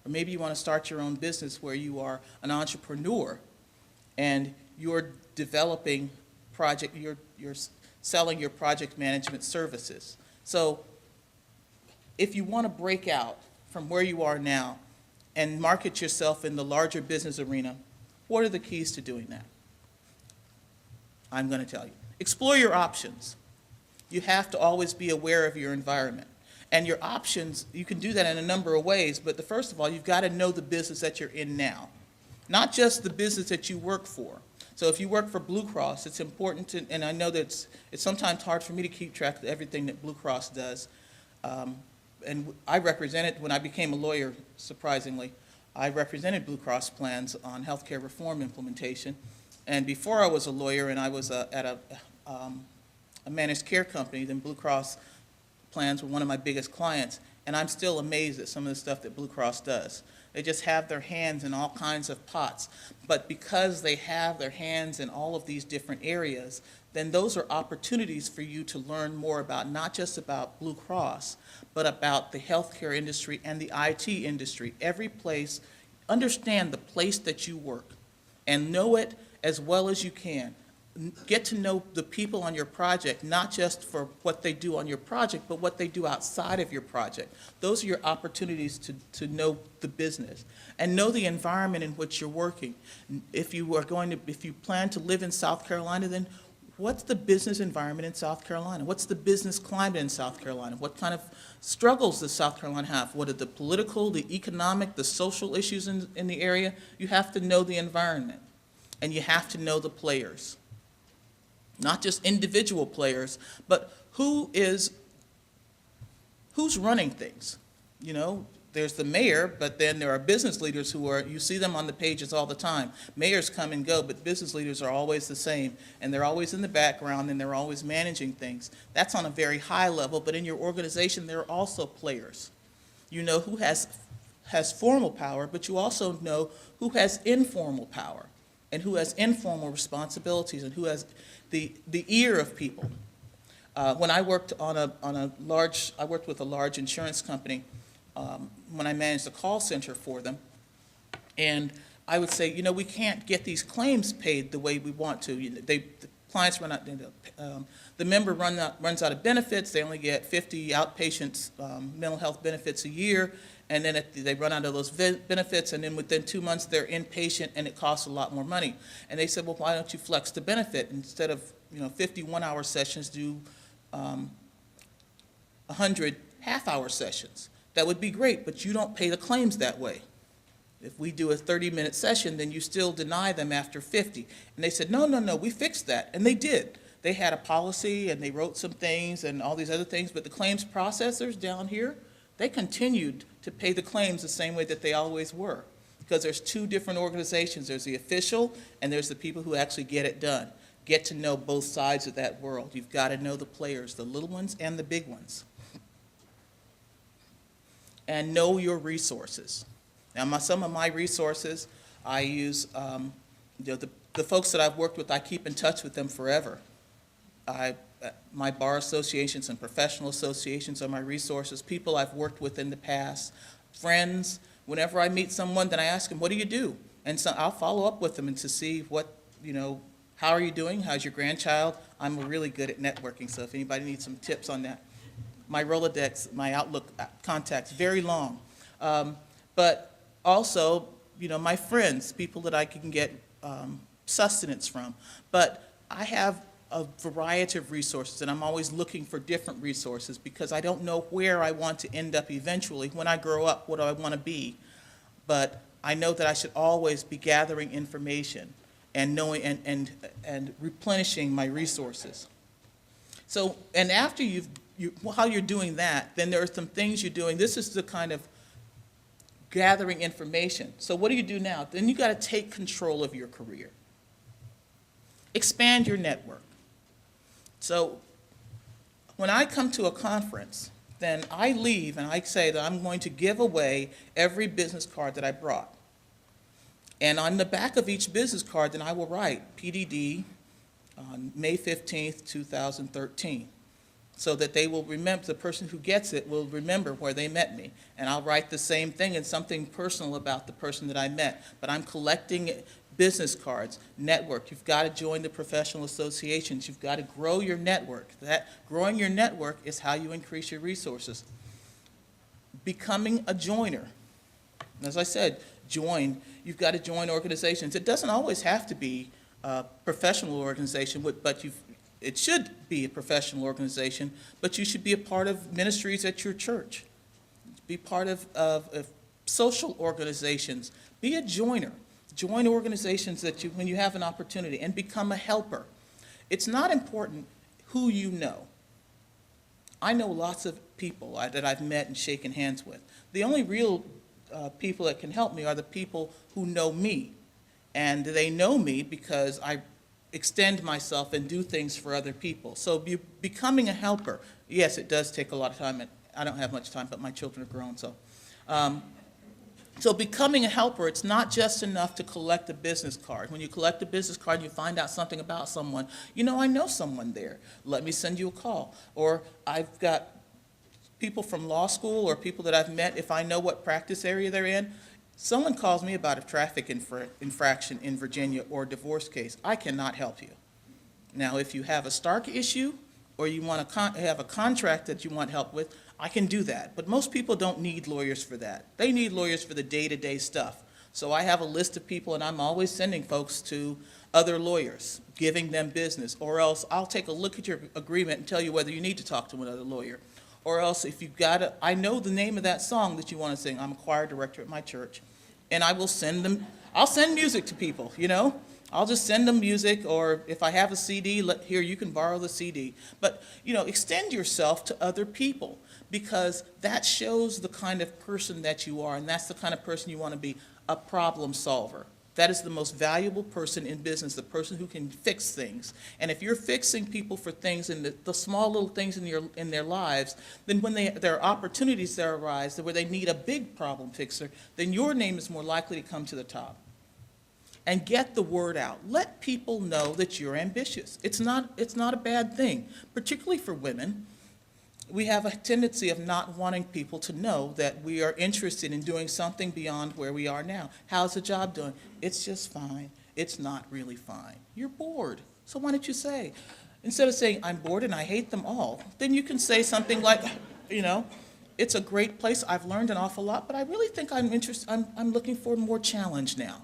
[SPEAKER 4] Or maybe you want to start your own business where you are an entrepreneur and you're developing you're selling your project management services. So if you want to break out from where you are now and market yourself in the larger business arena, what are the keys to doing that? I'm going to tell you. Explore your options. You have to always be aware of your environment. And your options, you can do that in a number of ways, but first of all, you've got to know the business that you're in now, not just the business that you work for. So if you work for Blue Cross, it's important to, and I know that it's sometimes hard for me to keep track of everything that Blue Cross does. And I represented, when I became a lawyer, surprisingly, I represented Blue Cross plans on healthcare reform implementation. And before I was a lawyer and I was at a managed care company, then Blue Cross plans were one of my biggest clients. And I'm still amazed at some of the stuff that Blue Cross does. They just have their hands in all kinds of pots. But because they have their hands in all of these different areas, then those are opportunities for you to learn more about, not just about Blue Cross, but about the healthcare industry and the IT industry. Every place, understand the place that you work and know it as well as you can. Get to know the people on your project, not just for what they do on your project, but what they do outside of your project. Those are your opportunities to know the business and know the environment in which you're working. If you plan to live in South Carolina, then what's the business environment in South Carolina? What's the business climate in South Carolina? What kind of struggles does South Carolina have? What are the political, the economic, the social issues in the area? You have to know the environment, and you have to know the players. Not just individual players, but who's running things. You know, there's the mayor, but then there are business leaders you see them on the pages all the time. Mayors come and go, but business leaders are always the same, and they're always in the background, and they're always managing things. That's on a very high level, but in your organization, there are also players. You know who has formal power, but you also know who has informal power, and who has informal responsibilities, and who has the ear of people. When I worked I worked with a large insurance company when I managed the call center for them, and I would say, you know, we can't get these claims paid the way we want to. The clients run out, the member runs out of benefits. They only get 50 outpatient mental health benefits a year, and then they run out of those benefits, and then within 2 months they're inpatient, and it costs a lot more money. And they said, well, why don't you flex the benefit? Instead of 51-hour sessions, do 100 half-hour sessions. That would be great, but you don't pay the claims that way. If we do a 30-minute session, then you still deny them after 50. And they said, no, we fixed that, and they did. They had a policy, and they wrote some things and all these other things, but the claims processors down here, they continued to pay the claims the same way that they always were, because there's two different organizations. There's the official, and there's the people who actually get it done. Get to know both sides of that world. You've got to know the players, the little ones and the big ones. And know your resources. Now, some of my resources, I use, the folks that I've worked with, I keep in touch with them forever. My bar associations and professional associations are my resources. People I've worked with in the past, friends. Whenever I meet someone, then I ask them, what do you do? And so I'll follow up with them and to see How are you doing? How's your grandchild? I'm really good at networking, so if anybody needs some tips on that. My Rolodex, my Outlook contacts, very long. But also, my friends, people that I can get sustenance from. But I have a variety of resources, and I'm always looking for different resources because I don't know where I want to end up eventually. When I grow up, what do I want to be? But I know that I should always be gathering information and knowing and replenishing my resources. So, and after how you're doing that, then there are some things you're doing. This is the kind of gathering information. So what do you do now? Then you got to take control of your career. Expand your network. So when I come to a conference, then I leave and I say that I'm going to give away every business card that I brought. And on the back of each business card, then I will write PDD on May 15th, 2013, so that they will remember, the person who gets it will remember where they met me. And I'll write the same thing and something personal about the person that I met. But I'm collecting business cards, network. You've got to join the professional associations. You've got to grow your network. That growing your network is how you increase your resources. Becoming a joiner. As I said, you've got to join organizations. It doesn't always have to be a professional organization, but it should be a professional organization, but you should be a part of ministries at your church. Be part of social organizations. Be a joiner. Join organizations when you have an opportunity, and become a helper. It's not important who you know. I know lots of people that I've met and shaken hands with. The only real people that can help me are the people who know me. And they know me because I extend myself and do things for other people. So becoming a helper, yes, it does take a lot of time. And I don't have much time, but my children are grown, so. So becoming a helper, it's not just enough to collect a business card. When you collect a business card and you find out something about someone, I know someone there. Let me send you a call. Or I've got people from law school or people that I've met, if I know what practice area they're in, someone calls me about a traffic infraction in Virginia or a divorce case, I cannot help you. Now, if you have a Stark issue or you want to have a contract that you want help with, I can do that. But most people don't need lawyers for that. They need lawyers for the day-to-day stuff. So I have a list of people, and I'm always sending folks to other lawyers, giving them business. Or else I'll take a look at your agreement and tell you whether you need to talk to another lawyer. Or else if you've got I know the name of that song that you want to sing. I'm a choir director at my church. And I will I'll send music to people, I'll just send them music, or if I have a CD, here, you can borrow the CD. But, extend yourself to other people, because that shows the kind of person that you are, and that's the kind of person you want to be, a problem solver. That is the most valuable person in business, the person who can fix things. And if you're fixing people for things, and the small little things in their lives, then when there are opportunities that arise where they need a big problem fixer, then your name is more likely to come to the top. And get the word out. Let people know that you're ambitious. It's not a bad thing, particularly for women. We have a tendency of not wanting people to know that we are interested in doing something beyond where we are now. How's the job doing? It's just fine. It's not really fine. You're bored. So why don't you say, instead of saying, I'm bored and I hate them all, then you can say something like, it's a great place. I've learned an awful lot, but I really think I'm looking for more challenge now.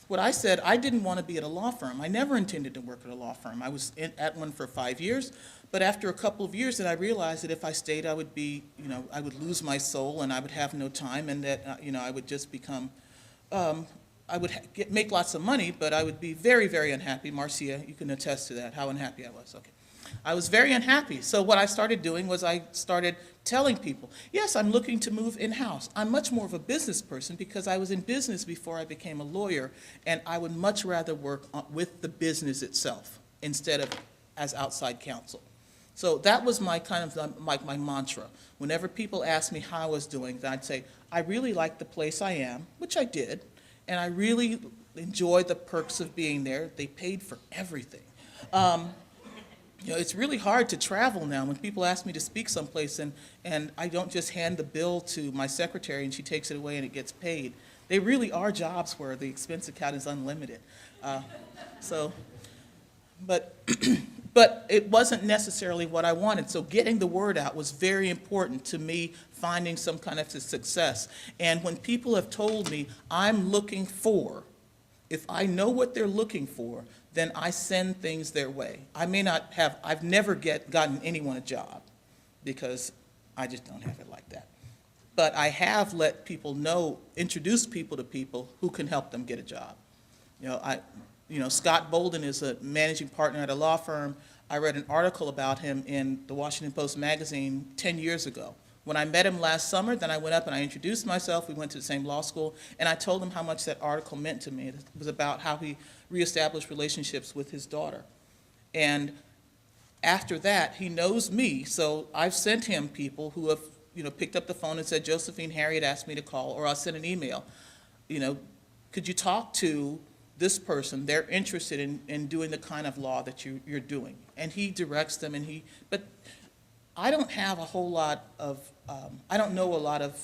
[SPEAKER 4] What I said, I didn't want to be at a law firm. I never intended to work at a law firm. I was at one for 5 years, but after a couple of years, then I realized that if I stayed, I would be, I would lose my soul and I would have no time, and that, I would just become, I would make lots of money, but I would be very, very unhappy. Marcia, you can attest to that, how unhappy I was. Okay. I was very unhappy. So what I started doing was I started telling people, yes, I'm looking to move in-house. I'm much more of a business person because I was in business before I became a lawyer, and I would much rather work with the business itself instead of as outside counsel. So that was my kind of my mantra. Whenever people asked me how I was doing, I'd say, I really like the place I am, which I did, and I really enjoy the perks of being there. They paid for everything. It's really hard to travel now when people ask me to speak someplace and I don't just hand the bill to my secretary and she takes it away and it gets paid. They really are jobs where the expense account is unlimited. So but, but it wasn't necessarily what I wanted. So getting the word out was very important to me finding some kind of success. And when people have told me, I'm looking for, if I know what they're looking for, then I send things their way. I may not have, I've never gotten anyone a job because I just don't have it like that. But I have let people know, introduced people to people who can help them get a job. Scott Bolden is a managing partner at a law firm. I read an article about him in the Washington Post magazine 10 years ago. When I met him last summer, then I went up and I introduced myself. We went to the same law school, and I told him how much that article meant to me. It was about how he reestablished relationships with his daughter. And after that, he knows me, so I've sent him people who have picked up the phone and said, Josephine, Harriet asked me to call, or I'll send an email. Could you talk to this person? They're interested in doing the kind of law that you're doing. And he directs them, but I don't have a whole lot of, I don't know a lot of,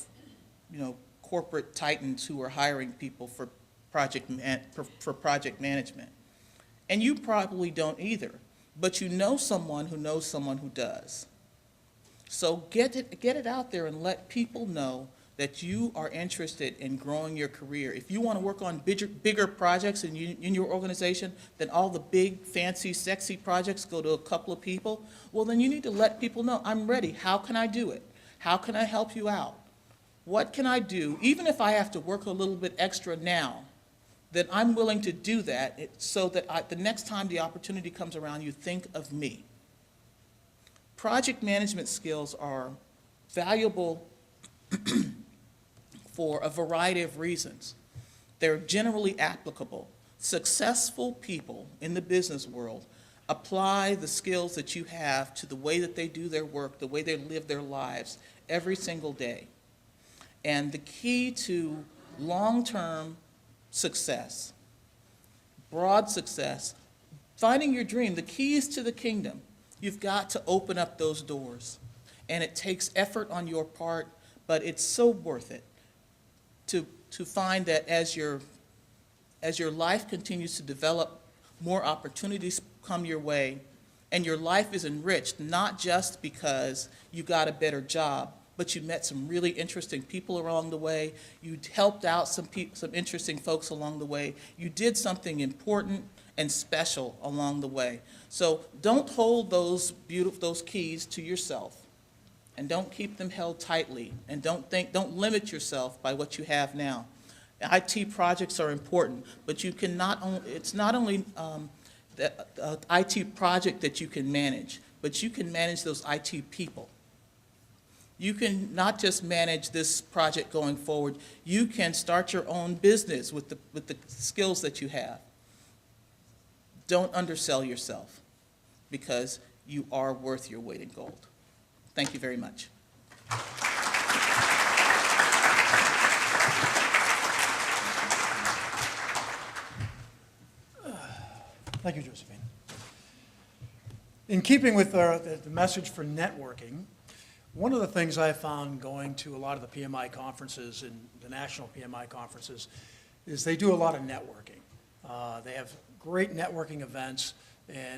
[SPEAKER 4] corporate titans who are hiring people for project management. And you probably don't either, but you know someone who does. So get it out there and let people know that you are interested in growing your career. If you want to work on bigger projects in your organization, then all the big, fancy, sexy projects go to a couple of people. Well, then you need to let people know, I'm ready. How can I do it? How can I help you out? What can I do? Even if I have to work a little bit extra now, then I'm willing to do that so that the next time the opportunity comes around, you think of me. Project management skills are valuable for a variety of reasons. They're generally applicable. Successful people in the business world apply the skills that you have to the way that they do their work, the way they live their lives every single day. And the key to long-term success, broad success, finding your dream, the keys to the kingdom, you've got to open up those doors. And it takes effort on your part, but it's so worth it to find that as your life continues to develop, more opportunities come your way, and your life is enriched, not just because you got a better job, but you met some really interesting people along the way, you helped out some interesting folks along the way, you did something important and special along the way. So don't hold those keys to yourself, and don't keep them held tightly, and don't limit yourself by what you have now. IT projects are important, but you can it's not only the IT project that you can manage, but you can manage those IT people. You can not just manage this project going forward, you can start your own business with the skills that you have. Don't undersell yourself, because you are worth your weight in gold. Thank you very much.
[SPEAKER 1] Thank you, Josephine. In keeping with the message for networking, one of the things I found going to a lot of the PMI conferences and the national PMI conferences is they do a lot of networking. They have great networking events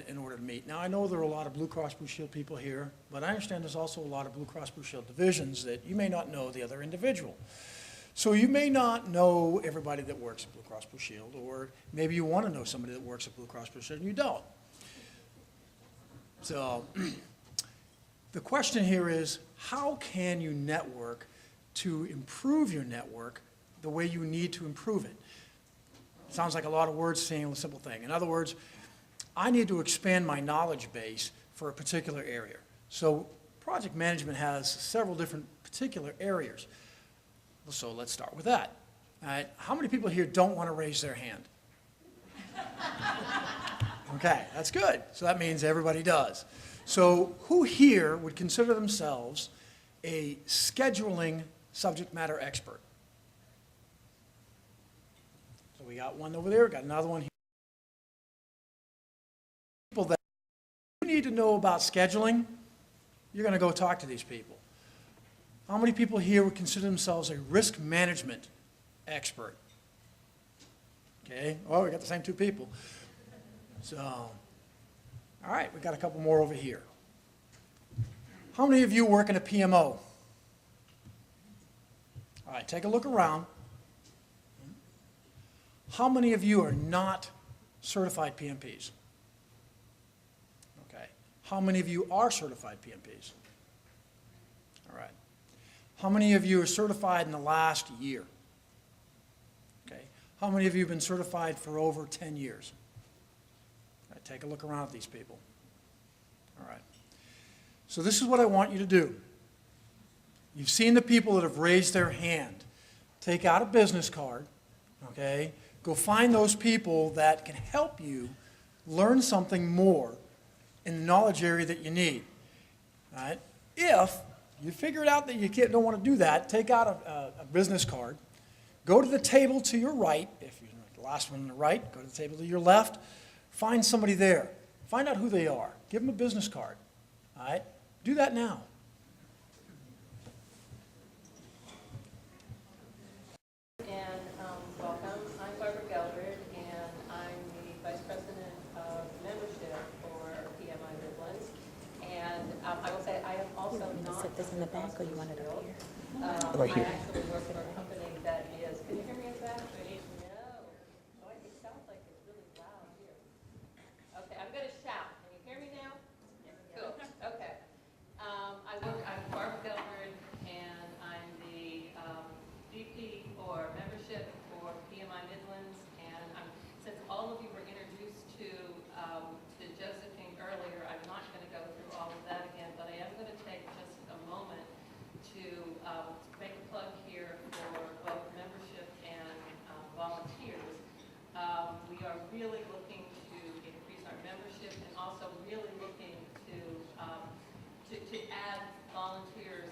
[SPEAKER 1] in order to meet. Now, I know there are a lot of Blue Cross Blue Shield people here, but I understand there's also a lot of Blue Cross Blue Shield divisions that you may not know the other individual. So you may not know everybody that works at Blue Cross Blue Shield, or maybe you want to know somebody that works at Blue Cross Blue Shield and you don't. So the question here is, how can you network to improve your network the way you need to improve it? Sounds like a lot of words saying a simple thing. In other words, I need to expand my knowledge base for a particular area. So project management has several different particular areas. So let's start with that. All right. How many people here don't want to raise their hand? Okay, that's good. So that means everybody does. So who here would consider themselves a scheduling subject matter expert? So we got one over there, got another one here. People that you need to know about scheduling, you're going to go talk to these people. How many people here would consider themselves a risk management expert? Okay, well, we got the same two people. So All right, we got a couple more over here. How many of you work in a PMO? All right, take a look around. How many of you are not certified PMPs? Okay. How many of you are certified PMPs? All right. How many of you are certified in the last year? Okay. How many of you have been certified for over 10 years? All right, take a look around at these people. All right. So this is what I want you to do. You've seen the people that have raised their hand. Take out a business card, okay? Go find those people that can help you learn something more in the knowledge area that you need. All right? If you figured out that you don't want to do that, take out a business card. Go to the table to your right. If you're the last one on the right, go to the table to your left. Find somebody there. Find out who they are. Give them a business card. All right? Do that now.
[SPEAKER 5] And welcome. I'm Barbara Geldred, and I'm the Vice President of Membership for PMI Midlands. And I will say I am also not.
[SPEAKER 6] Set this in the back, or you want it up here?
[SPEAKER 5] I actually work for a company that is. Can you hear me as that? No. Oh, it sounds like it's really loud here. Okay, I'm going to shout. Can you hear me now? Cool. Okay. I'm Barbara Geldred, and I'm the VP for membership for PMI Midlands. And since all of you were introduced to Josephine earlier, I'm not going to go through all of that again, but I am going to take just a moment to make a plug here for both membership and volunteers. We are really looking to increase our membership and also really looking to add volunteers